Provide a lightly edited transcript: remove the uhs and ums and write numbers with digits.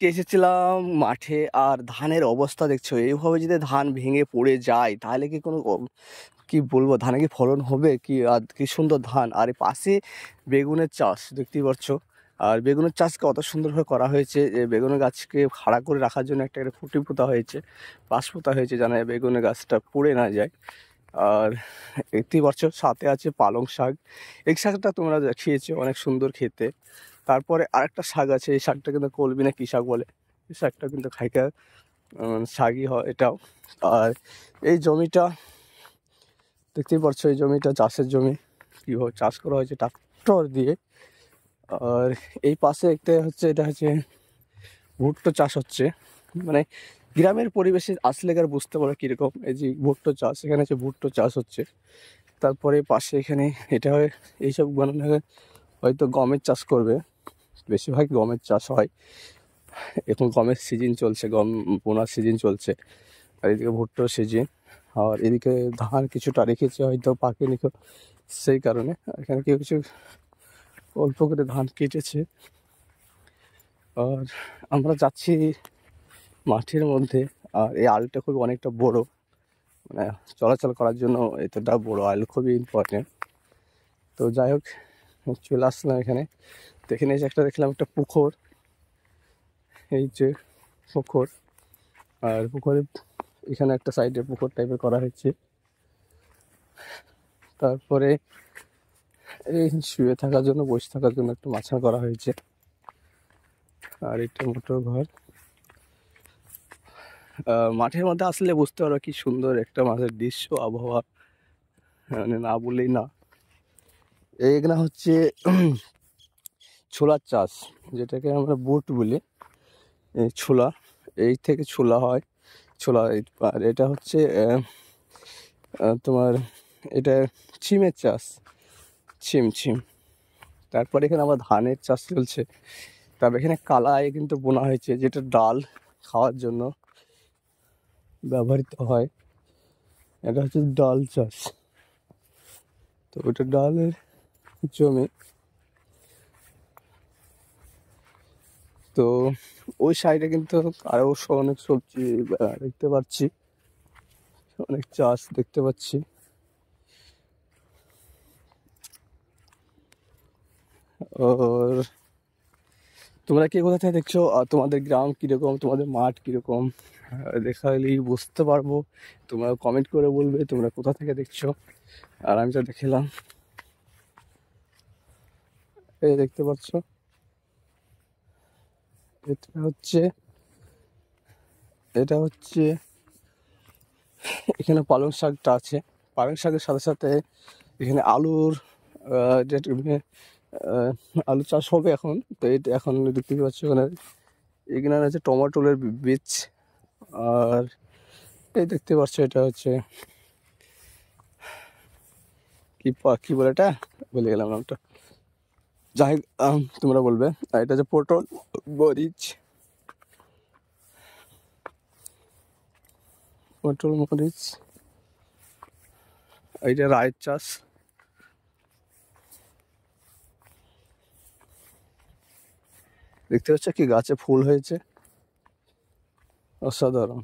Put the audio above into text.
আজকে এসেছিলাম মাঠে, আর ধানের অবস্থা দেখছো। এইভাবে যদি ধান ভেঙে পড়ে যায় তাহলে কি কোনো কি বলবো, ধানে কি ফলন হবে কি? আর কি সুন্দর ধান, আর এই পাশে বেগুনের চাষ দেখতেই পাচ্ছ। আর বেগুনের চাষকে অত সুন্দরভাবে করা হয়েছে যে বেগুনের গাছকে খাড়া করে রাখার জন্য একটা খুঁটি পোতা হয়েছে, বাঁশ পোতা হয়েছে, যেন বেগুনের গাছটা পড়ে না যায়। আর দেখতেই পাচ্ছ সাথে আছে পালং শাক। এই শাকটা তোমরা খেয়েছো, অনেক সুন্দর খেতে। তারপরে আরেকটা শাক আছে, এই শাকটা কিন্তু কলমি না কী শাক বলে, এই শাকটা কিন্তু খাইকা শাকই হয় এটাও। আর এই জমিটা দেখতেই পাচ্ছ, এই জমিটা চাষের জমি, কীভাবে চাষ করা হয়েছে ট্রাক্টর দিয়ে। আর এই পাশে একটা হচ্ছে, এটা হচ্ছে ভুট্টো চাষ হচ্ছে। মানে গ্রামের পরিবেশে আসলে আর বুঝতে পারো কীরকম। এই যে ভুট্টো চাষ, এখানে হচ্ছে ভুট্টো চাষ হচ্ছে। তারপরে পাশে এখানে এটা হয়, এইসব বানানো হয়তো গমের চাষ করবে, বেশিরভাগ গমের চাষ হয়। এখন গমের সিজন চলছে, গম বোনার সিজন চলছে। আর এদিকে ভুট্টোর সিজন। আর এদিকে ধান কিছুটা রেখেছে, হয়তো পাকেনি, সেই কারণে এখানে কেউ কিছু অল্প করে ধান কেটেছে। আর আমরা যাচ্ছি মাঠের মধ্যে। আর এই আলুটা খুব অনেকটা বড়, মানে চলাচল করার জন্য এতটা বড় আলু খুবই ইম্পর্টেন্ট। তো যাই হোক, চলে আসলাম এখানে। তো এখানে এসে দেখলাম একটা পুকুর, এই যে পুকুর। আর পুকুরে এখানে একটা সাইডে পুকুর টাইপের করা হয়েছে। তারপরে এই শুয়ে থাকার জন্য, বসে থাকার জন্য একটা মাছা করা হয়েছে। আর এটা মোটর ঘর। মাঠের মধ্যে আসলে বুঝতে পারো কি সুন্দর একটা মাঠের দৃশ্য, আবহাওয়া, মানে না বললেই না। এখানে হচ্ছে ছোলার চাষ, যেটাকে আমরা বুট বলি। এই ছোলা, এই থেকে ছোলা হয়, ছোলা। আর এটা হচ্ছে তোমার, এটা ছিমের চাষ, ছিম। তারপরে এখানে আবার ধানের চাষ চলছে। তারপর এখানে কালাই কিন্তু বোনা হয়েছে, যেটা ডাল খাওয়ার জন্য ব্যবহৃত হয়। এটা হচ্ছে ডাল চাষ। তো ওটা ডালের জমি। তো ওই সাইডে কিন্তু আরও অনেক সবজি দেখতে পাচ্ছি, অনেক চাষ দেখতে পাচ্ছি। আর তোমরা কে কোথা থেকে দেখছো, আর তোমাদের গ্রাম কীরকম, তোমাদের মাঠ কীরকম, দেখালেই বুঝতে পারবো। তোমরা কমেন্ট করে বলবে তোমরা কোথা থেকে দেখছো। আর আমি তো দেখলাম, এই দেখতে পাচ্ছ, এটা হচ্ছে এখানে পালং শাকটা আছে। পালং শাকের সাথে সাথে এখানে আলুর আলু চাষ হবে এখন। তো এটা এখন দেখতে পাচ্ছ এখানে আছে টমেটোর বীজ। আর এই দেখতে পাচ্ছ এটা হচ্ছে কি বলে, এটা বলে গেলাম নামটা, যাই তোমরা বলবে। আর এটা হচ্ছে পটল, মরিচ, এইটা রায়ের চাষ। দেখতে পাচ্ছ কি গাছে ফুল হয়েছে, অসাধারণ।